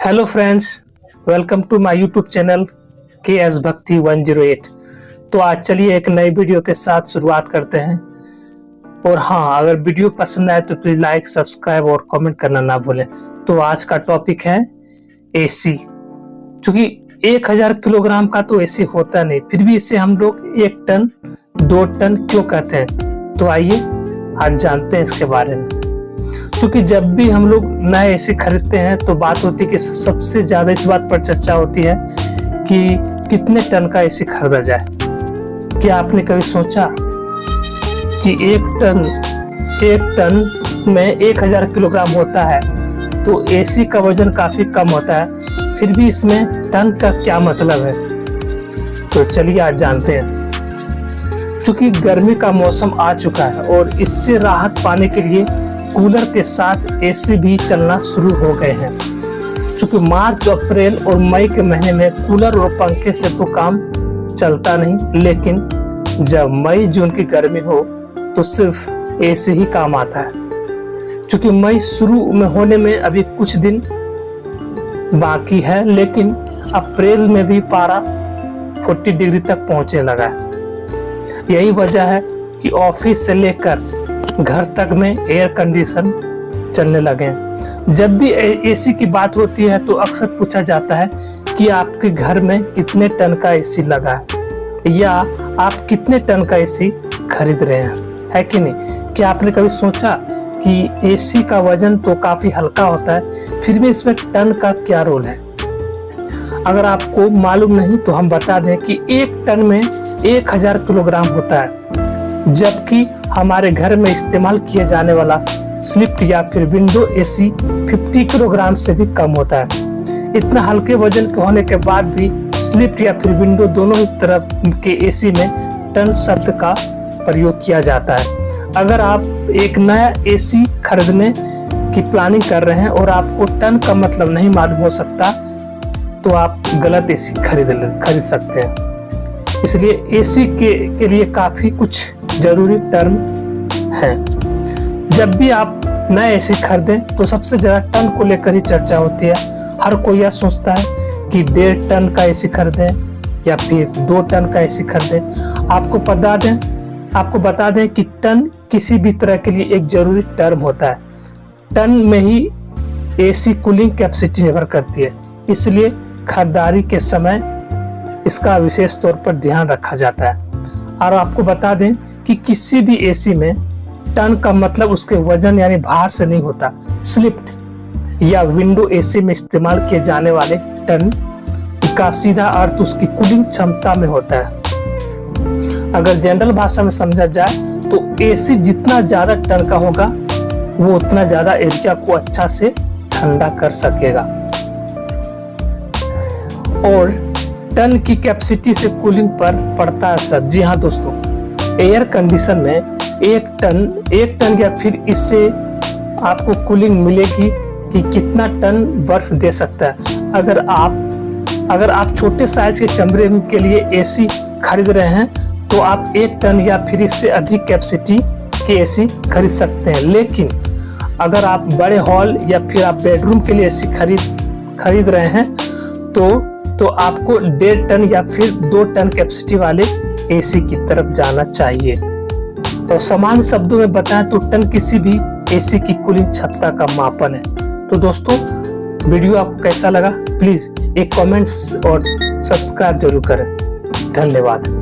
Hello friends, welcome to my YouTube channel KS Bhakti 108। तो आज चलिए एक नई वीडियो के साथ शुरुआत करते हैं। और हाँ, अगर वीडियो पसंद आए तो प्लीज लाइक, सब्सक्राइब और कमेंट करना ना भूलें। तो आज का टॉपिक है एसी। क्योंकि 1000 किलोग्राम का तो एसी होता नहीं, फिर भी इसे हम लोग 1 टन 2 टन क्यों कहते हैं। तो आइए आज जानते हैं इसके बारे में। क्योंकि जब भी हम लोग नए एसी खरीदते हैं तो बात होती है कि सबसे ज्यादा इस बात पर चर्चा होती है कि कितने टन का एसी खरीदा जाए। क्या आपने कभी सोचा कि 1 टन में 1000 किलोग्राम होता है, तो एसी का वजन काफी कम होता है, फिर भी इसमें टन का क्या मतलब है। तो चलिए आज जानते हैं। क्योंकि गर्मी का मौसम आ चुका है और इससे राहत पाने के लिए कूलर के साथ एसी भी चलना शुरू हो गए हैं। क्योंकि मार्च, अप्रैल और मई के महीने में कूलर और पंखे से तो काम चलता नहीं, लेकिन जब मई जून की गर्मी हो तो सिर्फ एसी ही काम आता है। क्योंकि मई शुरू में होने में अभी कुछ दिन बाकी है, लेकिन अप्रैल में भी पारा 40 डिग्री तक पहुंचने लगा है। यही वजह है कि ऑफिस से लेकर घर तक में एयर कंडीशन चलने लगे हैं। जब भी एसी की बात होती है तो अक्सर पूछा जाता है कि आपके घर में कितने टन का एसी लगा है, या आप कितने टन का एसी खरीद रहे हैं, है कि नहीं। क्या आपने कभी सोचा कि एसी का वजन तो काफी हल्का होता है, फिर भी इसमें टन का क्या रोल है। अगर आपको मालूम नहीं तो हम बता दें कि 1 टन में 1000 किलोग्राम होता है, जबकि हमारे घर में इस्तेमाल किए जाने वाला स्लिप या फिर विंडो एसी 50 किलोग्राम से भी कम होता है। इतना हल्के वजन के होने के बाद भी स्लिप या फिर विंडो दोनों ही तरफ के एसी में टन शब्द का प्रयोग किया जाता है। अगर आप एक नया एसी खरीदने की प्लानिंग कर रहे हैं और आपको टन का मतलब नहीं मालूम हो सकता, तो आप गलत एसी खरीद सकते हैं। इसलिए एसी के लिए काफी कुछ जरूरी टर्म है। जब भी आप नया एसी खरीदें तो सबसे ज्यादा टन को लेकर ही चर्चा होती है। हर कोई यह सोचता है कि 1.5 टन का एसी खरीदें या फिर 2 टन का एसी खरीदें। आपको बता दें कि टन किसी भी तरह के लिए एक जरूरी टर्म होता है। टन में ही एसी कूलिंग कैपेसिटी निर्भर करती है, इसलिए खरीदारी के समय इसका विशेष तौर पर ध्यान रखा जाता है। और आपको बता दें कि किसी भी एसी में टन का मतलब उसके वजन यानी भार से नहीं होता। स्लिप या विंडो एसी में इस्तेमाल किए जाने वाले टन का सीधा अर्थ उसकी कूलिंग क्षमता में होता है। अगर जनरल भाषा में समझा जाए तो एसी जितना ज्यादा टन का होगा वो उतना ज्यादा एरिया को अच्छा से ठंडा कर सकेगा। और टन की कैपेसिटी से कूलिंग पर पड़ता है असर। जी हाँ दोस्तों, एयर कंडीशन में 1 टन या फिर इससे आपको कूलिंग मिलेगी कि कितना टन बर्फ दे सकता है। अगर आप छोटे साइज के कमरे के लिए एसी खरीद रहे हैं तो आप 1 टन या फिर इससे अधिक कैपेसिटी के एसी खरीद सकते हैं। लेकिन अगर आप बड़े हॉल या फिर आप बेडरूम के लिए एसी खरीद रहे हैं तो आपको 1.5 टन या फिर 2 टन कैपेसिटी वाले एसी की तरफ जाना चाहिए। और सामान्य शब्दों में बताएं तो टन किसी भी एसी की कूलिंग क्षमता का मापन है। तो दोस्तों, वीडियो आपको कैसा लगा प्लीज एक कमेंट्स और सब्सक्राइब जरूर करें। धन्यवाद।